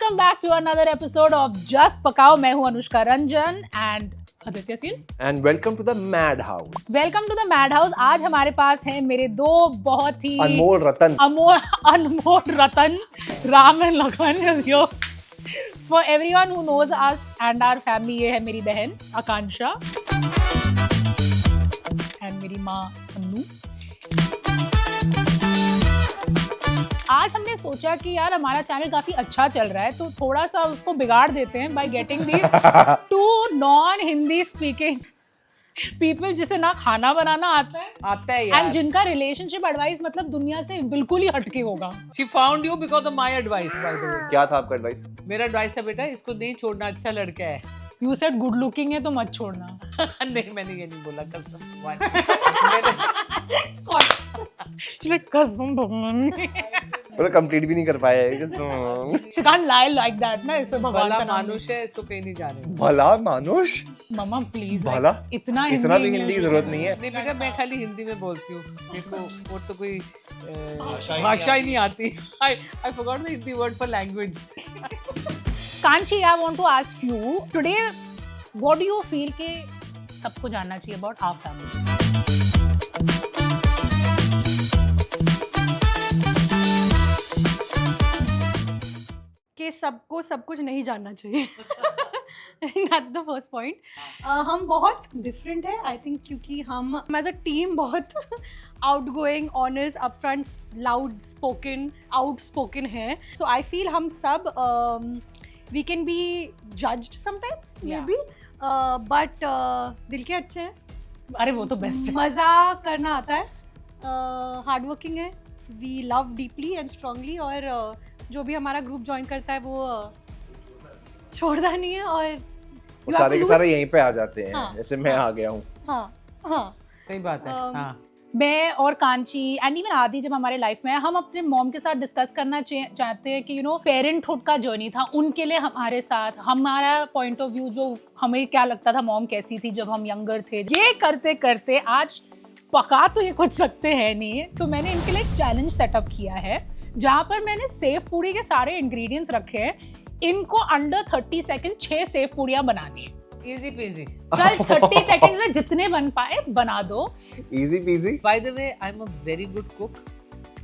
Welcome back to another episode of just Pakao. मैं हूं Anushka Ranjan and Aditya Seal and welcome to the mad house. Welcome to the mad house. आज हमारे पास हैं मेरे दो बहुत ही अनमोल रतन Ram and Lakhan. For everyone who knows us and our family, ये है मेरी बहन आकांक्षा एंड मेरी माँ अन्नू। आज हमने सोचा कि यार हमारा चैनल काफी अच्छा चल रहा है तो थोड़ा सा उसको बिगाड़ देते हैं by getting these two non Hindi speaking people जिसे ना खाना बनाना आता है यार। एंड जिनका रिलेशनशिप एडवाइस मतलब दुनिया से बिल्कुल ही हटके होगा। She found you because of my advice, by the way. क्या था आपका एडवाइस? मेरा एडवाइस है बेटा, इसको नहीं छोड़ना, अच्छा लड़का है। यू सेड गुड लुकिंग है तो मत छोड़ना। नहीं, मैंने ये नहीं बोला, कसम। कसम भगवान। मतलब कंप्लीट भी नहीं कर पाया है। She can't lie like that ना, इससे भगवान भला का नाम मानुष है, इसको कहीं नहीं जाने। भला मानुष? मम्मा प्लीज भला? इतना भी हिंदी की जरूरत नहीं है। नहीं बेटा, मैं खाली हिंदी में बोलती हूँ, मेरे को वो तो कोई भाषा ही नहीं आती। I forgot the Hindi word for language. Kanchi, I want to ask you today, what do you feel कि सबको जानना चाहिए about our family? कि सबको सब कुछ नहीं जानना चाहिए। That's the first point. हम बहुत डिफरेंट है आई थिंक, क्योंकि हम एज अ टीम बहुत outgoing, honest, upfront, loud spoken, outspoken है। सो आई फील हम सब we can be judged sometimes may be, but दिल के अच्छे हैं। अरे वो तो बेस्ट है। मज़ा करना आता है, हार्ड वर्किंग है, we love deeply and strongly, और जो भी हमारा ग्रुप ज्वाइन करता है वो छोड़ता नहीं है, और सारे के सारे यहीं पे आ जाते हैं। हाँ, जैसे मैं आ गया हूँ। हाँ सही बात है। हाँ। मैं और कांची एंड इवन आदि जब हमारे लाइफ में है, हम अपने मॉम के साथ डिस्कस करना चाहते हैं कि पेरेंटहुड का जर्नी था उनके लिए हमारे साथ, हमारा पॉइंट ऑफ व्यू, जो हमें क्या लगता था मॉम कैसी थी जब हम यंगर थे। ये करते करते आज पका तो ये कुछ सकते हैं नहीं, तो मैंने इनके लिए एक चैलेंज सेटअप किया है जहाँ पर मैंने सेव पूरी के सारे इंग्रेडिएंट्स रखे हैं। इनको अंडर 30 सेकंड 6 सेव पूरियां बनानी है। Easy peasy. चल 30 सेकंड्स में जितने बन पाए बना दो। Easy PG. By the way, I'm a very good cook.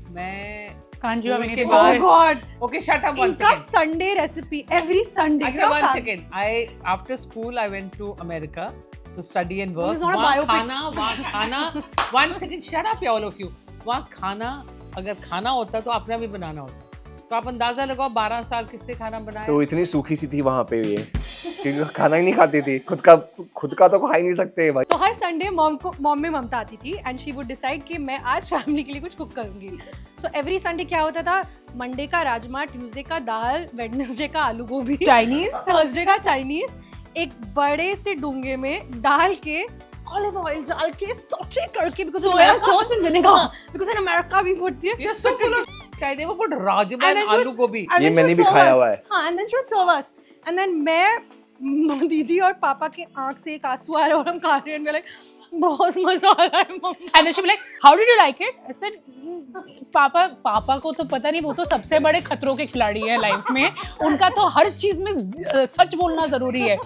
मैं कांची स्कूल वाली के ने बाद- Oh God! Okay, shut up one इनका second. Sunday recipe every Sunday. अच्छा, one second. After school I went to America to study and work. This is not a वहाँ biopic. खाना, one second, shut up all of you. वहाँ खाना, अगर खाना होता तो अपना भी बनाना होता। तो आप अंदाजा लगाओ 12 साल किसने खाना बनाया? तो इतनी सूखी सी थी वहाँ पे ये, क्योंकि खाना ही नहीं खाती थी। खुद का तो खा ही नहीं सकते भाई। तो हर संडे मॉम में ममता आती थी एंड शी वुड डिसाइड कि मैं आज फैमिली के लिए कुछ कुक करूंगी। सो एवरी संडे क्या होता था, मंडे का राजमा, ट्यूसडे का दाल, वेडनेसडे का आलू गोभी, चाइनीज, थर्सडे का चाइनीज, एक बड़े से डूंगे में डाल के ऑलिव ऑयल डाल के सॉटे करके, because soya sauce and vinegar, because in America we put this You're so full of shit. They put rajma and aloo गोभी। ये मैंने भी खाया हुआ है। हाँ, and then she would serve us. And then मैं, दीदी और पापा के आंख से एक आंसू आ रहा है और हम खा रहे हैं, like, बहुत मजा आ रहा है मम्मा। and then she be like, how did you like it? I said, पापा को तो पता नहीं, वो तो सबसे बड़े खतरों के खिलाड़ी है लाइफ में, उनका तो हर चीज में सच बोलना जरूरी है।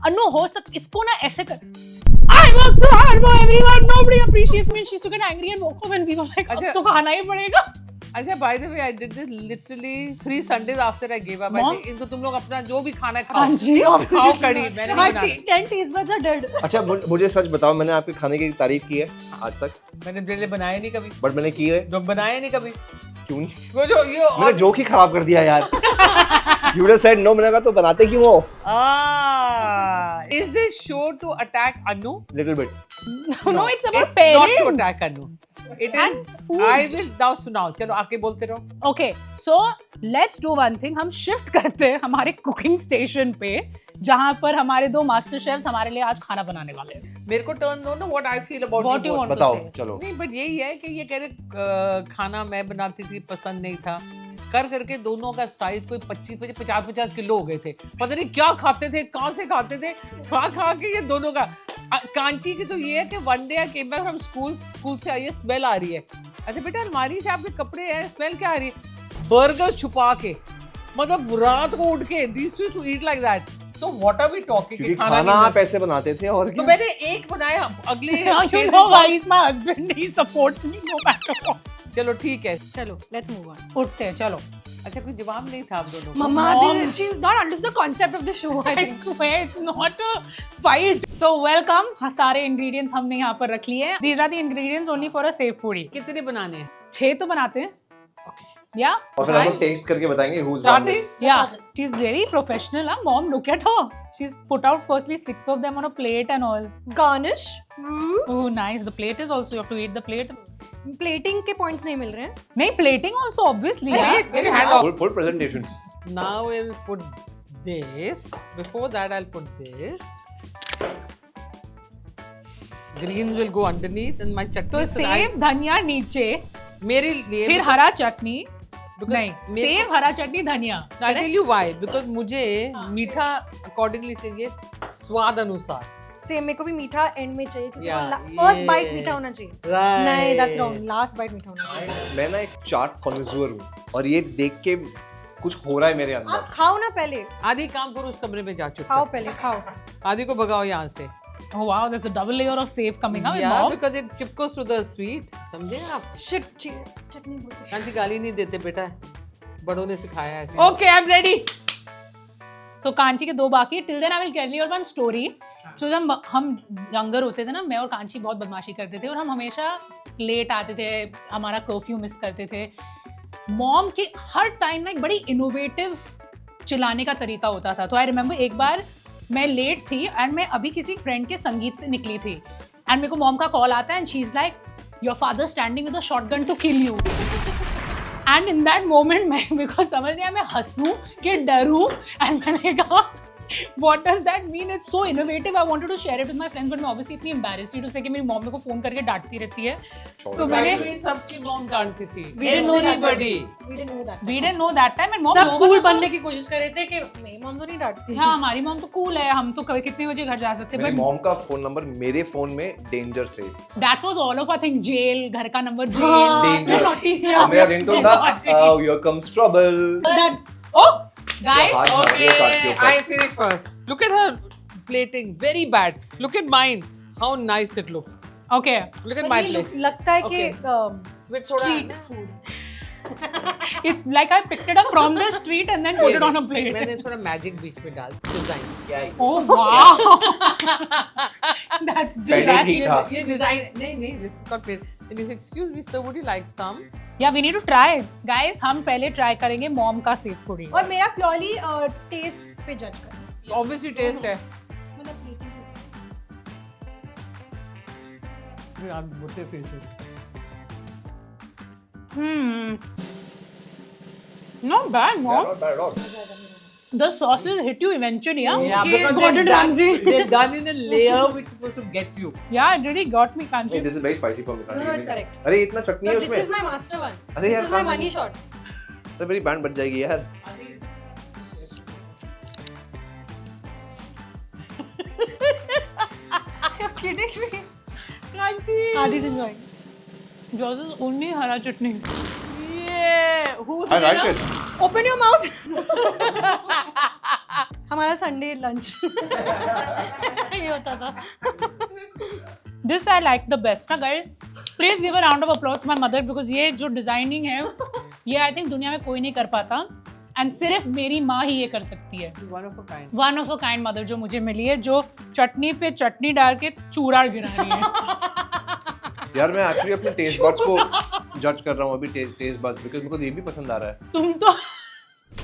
अनु हो इसको ना ऐसे कर, I work so hard for everyone, nobody appreciates me. She used to get angry and walk off and we were like, अब तो खाना ही पड़ेगा। अच्छा, by the way, I did this literally 3 Sundays after I gave up. Mom? ऐसे इनको तुम लोग अपना जो भी खाना हाँ जी, खाओ कड़ी, मैंने नहीं My banana. 10 taste buds are dead. अच्छा मुझे सच बताओ, मैंने आपके खाने की तारीफ की है आज तक? मैंने पहले बनाया नहीं कभी, बट मैंने की है। जो बनाया नहीं कभी। क्यों नहीं? वो जो ये मैंने जोक ही खराब कर दिया यार। You would have said no, मैंने कहा तो बनाते क्यों हो? Is this show to attack Anu? Little bit. No, it's about It's parents. not to attack Anu. It is. And food. I will now सुनाओ, चलो आके बोलते रहो। Okay, so let's do one thing. हम शिफ्ट करते हैं हमारे cooking station पे, जहाँ पर हमारे 2 मास्टर शेफ्स हमारे लिए आज खाना बनाने वाले हैं। मेरे को टर्न दो ना, what I feel about What you you both. want to बताओ say? चलो। नहीं, बट यही है कि ये कह रहे खाना मैं बनाती थी, पसंद नहीं था, कर करके दोनों का साइज कोई 25-50 किलो हो गए थे। पता नहीं क्या खाते थे, कहाँ से खाते थे, खा के ये दोनों का। कांची की तो ये है कि one day I came back from school से आई है, स्मेल आ रही है। अच्छा बेटा, अलमारी से आपके कपड़े हैं, स्मेल क्या आ रही है? बर्गर छुपा के मतलब रात को उठ के these two to eat like that. So what are we talking? क्योंकि कि खाना खाना नहीं आप ऐसे बनाते थे और तो क्या? मैंने एक बनाया अगले You 6 दिन know why बाद। he's my husband. He supports me no matter what. चलो ठीक है। चलो लेट्स मूव ऑन. उठते हैं, चलो. अच्छा कोई जवाब नहीं था आप दोनों को। Mama, Mom. she's not understood the concept of the show. I I think. swear it's not a fight. So welcome. सारे ingredients हमने यहाँ पर रख लिए हैं. These are the ingredients only for a safe पूड़ी. कितने बनाने हैं? 6 तो बनाते हैं. Yeah. और फिर हम टेस्ट करके बताएंगे who's won Starting? this. Yeah. She's very professional. Huh? Mom, look at her. She's put out firstly 6 of them on a plate and all. Garnish. Oh, nice. The plate is also, you have to eat the plate. Plating के points नहीं मिल रहे हैं. नहीं, plating also obviously. Yeah. Wait, get your hand off. Full presentation. Now we'll put this. Before that, I'll put this. Greens will go underneath, and my chutney. तो सेब धनिया नीचे, मेरे लिए फिर हरा चटनी. because नहीं, मेरे सेब हरा चटनी धनिया. I tell you why. Because मुझे मीठा accordingly चाहिए स्वाद अनुसार. सेम मेरे को भी मीठा एंड में चाहिए क्योंकि Yeah, फर्स्ट yeah. बाइट मीठा होना चाहिए. Right. नहीं, that's wrong. लास्ट बाइट मीठा होना चाहिए. मैं ना एक चाट कॉन्ज़्यूअर हूँ और ये देख के कुछ हो रहा है मेरे आप अंदर. खाओ ना पहले. आदि काम करो उस कमरे में जा चुके. खाओ पहले खाओ. आदि को भगाओ यहाँ से. Oh wow, there's a double layer of save coming out. Yeah, Mom. because it chips to the sweet. समझे आप? शिट चटनी बोल. आंटी गाली नहीं देते बेटा. बड़ों ने सिखाया है. Okay, I'm ready. तो कांची के 2 बाकी. Till then I will tell you one story. So जब हम यंगर होते थे ना, मैं और कांची बहुत बदमाशी करते थे और हम हमेशा लेट आते थे, हमारा कर्फ्यू मिस करते थे. मॉम के हर टाइम ना एक बड़ी इनोवेटिव चिल्लाने का तरीका होता था. तो आई रिमेम्बर एक बार मैं लेट थी एंड मैं अभी किसी फ्रेंड के संगीत से निकली थी एंड मेरे को मॉम का कॉल आता है and she is like, your father standing with a shotgun to kill you. And in that moment मैं, मेरे को समझ नहीं आया मैं हंसूं कि डरूं. एंड मैंने कहा what does that mean? It's so innovative. I wanted to share it with my friends, but मैं obviously इतनी embarrassed थी to say कि मेरी मॉम मेरे को फोन करके डांटती रहती है. तो मैंने भी सबकी मॉम डांटती थी. We didn't know that. Everybody. We didn't know that. we didn't know that time and mom सब no cool one was so- बनने की कोशिश कर रहे थे कि मेरी मॉम तो नहीं डांटती. हाँ, हमारी मॉम तो कूल है, हम तो कभी कितने बजे घर जा सकते हैं. मेरी बट मॉम का फोन नंबर मेरे फोन में डेंजर से. That was all of I think jail, घर का नंबर जेल. Danger. Yeah. और मेरा रिंगटोन था here comes trouble. That, oh guys, हाथ मार दिया काट के Okay, ऊपर. I finish first. Look at her plating. Very bad. Look at mine. How nice it looks. okay. Look at पर my ये plate. लगता है कि With थोड़ा street food. It's like I picked it up from the street and then put it on a plate. मैंने थोड़ा magic बीच में डाल डिजाइन. Oh wow. That's पहले just ठीक था. ये डिजाइन नहीं this is not fair. And he said, excuse me sir, would you like some? Yeah, we need to try. Guys, हम पहले ट्राई करेंगे मॉम का सेव पूड़ी. और मेरा प्योरली टेस्ट पे जज करना. Obviously taste है. मतलब plating पे. आप मोटे फेस है. Not bad, Yeah, mom. not bad at all. The sauces hit you eventually, yeah? Yeah, Okay, because Gordon they're done, Ramsay. they're done in a layer which is supposed to get you. Yeah, it really got me, Hey, Kanchi. this is very spicy for me. No, it's correct. अरे इतना चटनी है But this is उसमें. my master one. अरे This यार, is my कहाँ- money shot. अरे मेरी band बच जाएगी यार. You're kidding me. Kanchi. Adi's enjoying. Yours is only हरा चटनी. Yeah. Who's I like winner? it. Open your mouth. हमारा संडे लंच. ये होता था. This I like the best, ना guys. Please give a round of applause to my mother because ये जो designing है, ये I think दुनिया में कोई नहीं कर पाता. And सिर्फ मेरी माँ ही ये कर सकती है. One of a kind. One of a kind mother जो मुझे मिली है, जो चटनी पे चटनी डाल के चूरा गिरा रही है. यार मैं एक्चुअली अपने टेस्ट बड्स को जज कर रहा हूँ अभी. टेस्ट बड्स बिकॉज़ मेरे को ये भी पसंद आ रहा है. तुम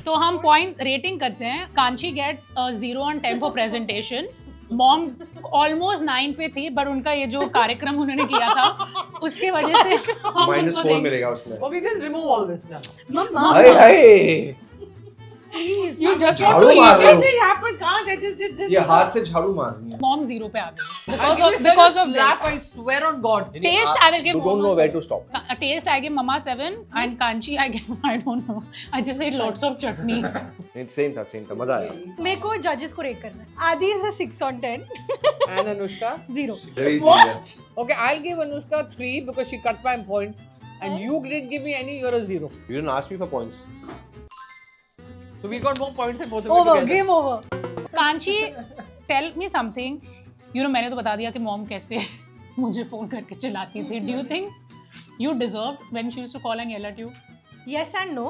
तो हम पॉइंट रेटिंग करते हैं. Kanchi gets 0 on 10 for presentation. Mom almost 9 पे थी, बट उनका ये जो कार्यक्रम उन्होंने किया था उसकी वजह से हम उनको -4 देंगे. मिलेगा उसमें. Okay, just remove all this now. Mama, hi hi. please. You just झाड़ू want to मार eat रहे it. हो. Nothing happened. Can't. I just did this. ये हाथ से झाड़ू मार रही है. मॉम 0 पे आ गई Because because of slap, this. I swear on God. Taste I will give You don't know where to stop. Taste I give Mama 7 and Kanchi I give I don't know. I just ate lots of chutney. It's same था मजा आया. मेरे को जजेस को rate करना है. Adi is a 6 on 10. And Anushka? 0. Very What? Okay, I'll give Anushka 3 because she cut my points. And you didn't give me any, you're a 0. You didn't ask me for points. So we got more points than both of you Over, together. game over. Kanchi, tell me something, you know मैंने तो बता दिया कि mom कैसे मुझे phone करके चिल्लाती थी. Do you think you deserved when she used to call and yell at you? Yes and no.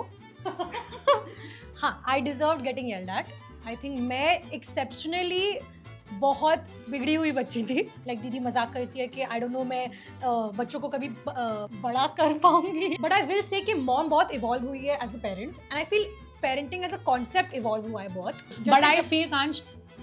हाँ, I deserved getting yelled at. I think मैं exceptionally बहुत बिगड़ी हुई बच्ची थी. Like दीदी मजाक करती है कि I don't know मैं बच्चों को कभी बड़ा कर पाऊंगी. But I will say कि mom बहुत evolve हुई है as a parent. And I feel parenting as a concept evolve हुआ है बहुत. But I feel Kanchi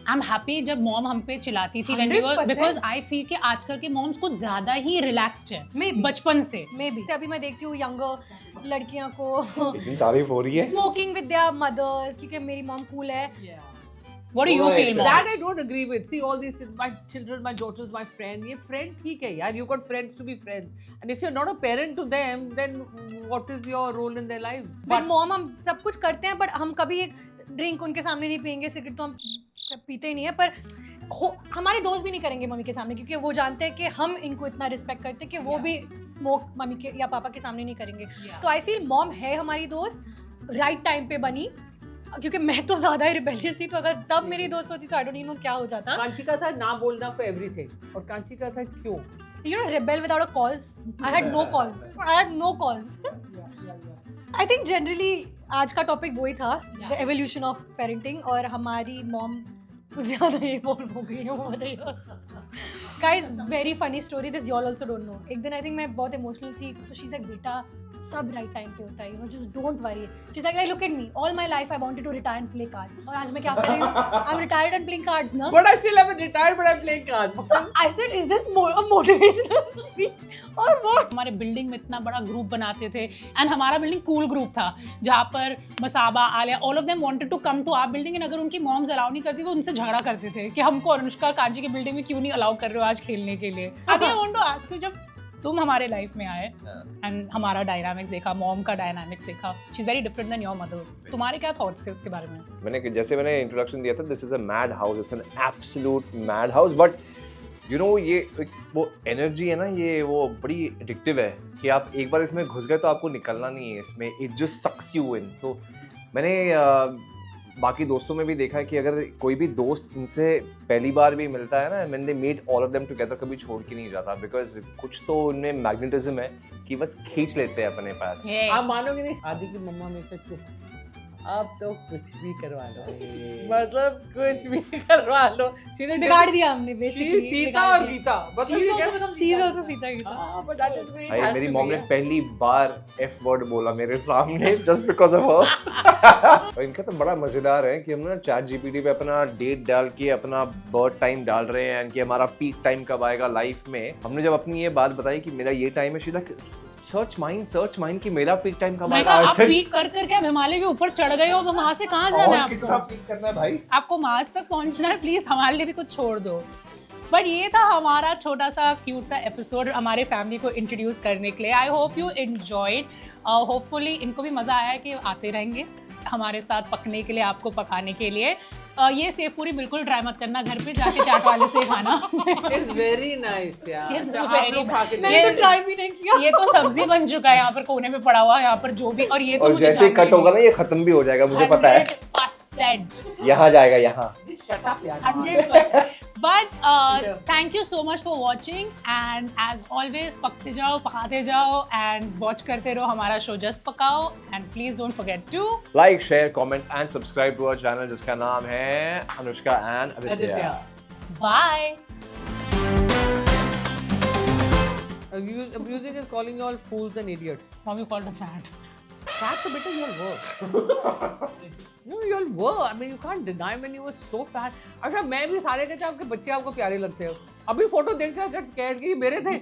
I am happy जब मॉम हम पे चिल्लाती थी when we were, 100%. Because I feel कि आजकल के मॉम्स कुछ ज्यादा ही रिलैक्स्ड है Maybe. बचपन से. Maybe. अभी मैं देखती हूँ यंगर लड़कियां को इतनी तारीफ हो रही है. स्मोकिंग विद देयर मदर्स क्योंकि मेरी मॉम कूल है. What do you Right. Feel mom? That I don't agree with. See all these my children, my daughters, my friend. ये friend ठीक है यार. You got friends to be friends. And if you're not a parent to them, then what is your role in their lives? With mom हम सब कुछ करते हैं but हम कभी एक ड्रिंक उनके सामने नहीं पियेंगे. सिगरेट तो हम पीते ही नहीं है पर हमारे दोस्त भी नहीं करेंगे मम्मी के सामने क्योंकि वो जानते हैं कि हम इनको इतना रिस्पेक्ट करते हैं कि वो भी स्मोक मम्मी के या पापा के सामने नहीं करेंगे. तो आई फील मॉम है हमारी दोस्त राइट टाइम पे बनी क्योंकि मैं तो ज्यादा ही रिबेलियस थी तो अगर तब मेरी दोस्त होती तो आई डोंट नो क्या हो जाता. कांची का था ना बोलना for everything. और कांची का था क्यों? You know, rebel without a cause. I had no cause. I had no cause. I think generally आज का टॉपिक वही था, the evolution of parenting और हमारी मॉम कुछ ज़्यादा इवॉल्व हो गई है over the years. Guys, very funny story. This you all also don't know. एक दिन I think मैं बहुत emotional थी, so she's like बेटा सब राइट टाइम पे होता है, you know, just don't worry. She's like look at me. All my life I wanted to retire and play cards. और आज मैं क्या कर रही हूँ? I'm retired and playing cards ना. But I still haven't retired, but I'm playing cards. So I said, is this more a motivational speech or what? हमारे building में इतना बड़ा ग्रुप बनाते थे एंड हमारा बिल्डिंग कूल ग्रुप था जहाँ पर Masaba, Alia, all of them wanted to come to our building and अगर उनकी मॉम्स अलाउ नहीं करती वो उनसे झगड़ा करते थे कि हमको अनुष्का कांची की बिल्डिंग में क्यों नहीं अलाउ कर रहे हो आज खेलने के लिए. I want to ask you, जब तुम हमारे लाइफ में आए एंड हमारा डायनामिक्स देखा, मॉम का डायनामिक्स देखा, she is very different than your mother, तुम्हारे क्या थॉट्स थे उसके बारे में? मैंने इंट्रोडक्शन दिया था, this is a mad house, it's an absolute mad house. But you know ये वो एनर्जी है ना, ये वो बड़ी एडिक्टिव है कि आप एक बार इसमें घुस गए तो आपको निकलना नहीं है इसमें. It just sucks you in. तो मैंने बाकी दोस्तों में भी देखा है कि अगर कोई भी दोस्त इनसे पहली बार भी मिलता है ना, when they meet all of them together, कभी छोड़ के नहीं जाता. बिकॉज कुछ तो उनमें मैग्नेटिज्म है कि बस खींच लेते हैं अपने पास. आप मानोगे नहीं, शादी की मम्मा हमेशा चुप. अब तो कुछ भी करवा लो, मतलब कुछ भी करवा लो. सीधे बिगाड़ दिया हमने basically. सीता और गीता. मतलब ये क्या? She's also Sita Gita. हाँ, but that is very भाई मेरी has to मॉम be, ने yeah. पहली बार एफ वर्ड बोला मेरे सामने जस्ट बिकॉज ऑफ हर. और इनका तो बड़ा मजेदार है कि हम ना चैट जीपीटी पे अपना डेट डाल के अपना बर्थ टाइम डाल रहे हैं कि हमारा पीक टाइम कब आएगा लाइफ में. हमने जब अपनी ये बात बताई कि मेरा ये टाइम है, सीधा सर्च माइंड कि मेरा पीक टाइम कब मैं आएगा. कहा आप पीक कर करके आप हिमालय के ऊपर चढ़ गए हो, अब वहां से कहाँ जाना है और कितना आपको? पीक करना है भाई? आपको मार्स तक पहुंचना है, प्लीज हमारे लिए भी कुछ छोड़ दो. बट ये था हमारा छोटा सा क्यूट सा एपिसोड हमारे फैमिली को इंट्रोड्यूस करने के लिए. I hope you enjoyed. Hopefully इनको भी मजा आया कि आते रहेंगे हमारे साथ पकने के लिए, आपको पकाने के लिए. ये सेव पूरी बिल्कुल ट्राई मत करना, घर पे जाके चाट वाले से खाना. It's very nice, yeah. It's अच्छा, आप very लोग खा के nice. मैंने देखो. तो ट्राई भी नहीं किया. ये तो सब्जी बन चुका है यहाँ पर कोने पे पड़ा हुआ, यहाँ पर जो भी. और ये तो और मुझे जैसे ही जानना कट होगा ना ये खत्म भी हो जाएगा, मुझे पता है. 100%. यहाँ जाएगा यहाँ. Shut up, यार. 100%. But thank you so much for watching and as always पकते जाओ, पकाते जाओ and watch करते रहो हमारा शो जस्ट पकाओ and please don't forget to like, share, comment and subscribe to our channel जिसका नाम है Anushka and Aditya. Aditya. bye. Music is calling you all fools and idiots. Mom, you called us fat. Fat तो बेटा you all were. No, you all were. I mean, you can't deny when you were so fat. अच्छा मैं भी सारे कहते हैं आपके बच्चे आपको प्यारे लगते हो. अभी फोटो देख के get scared कि ये मेरे थे.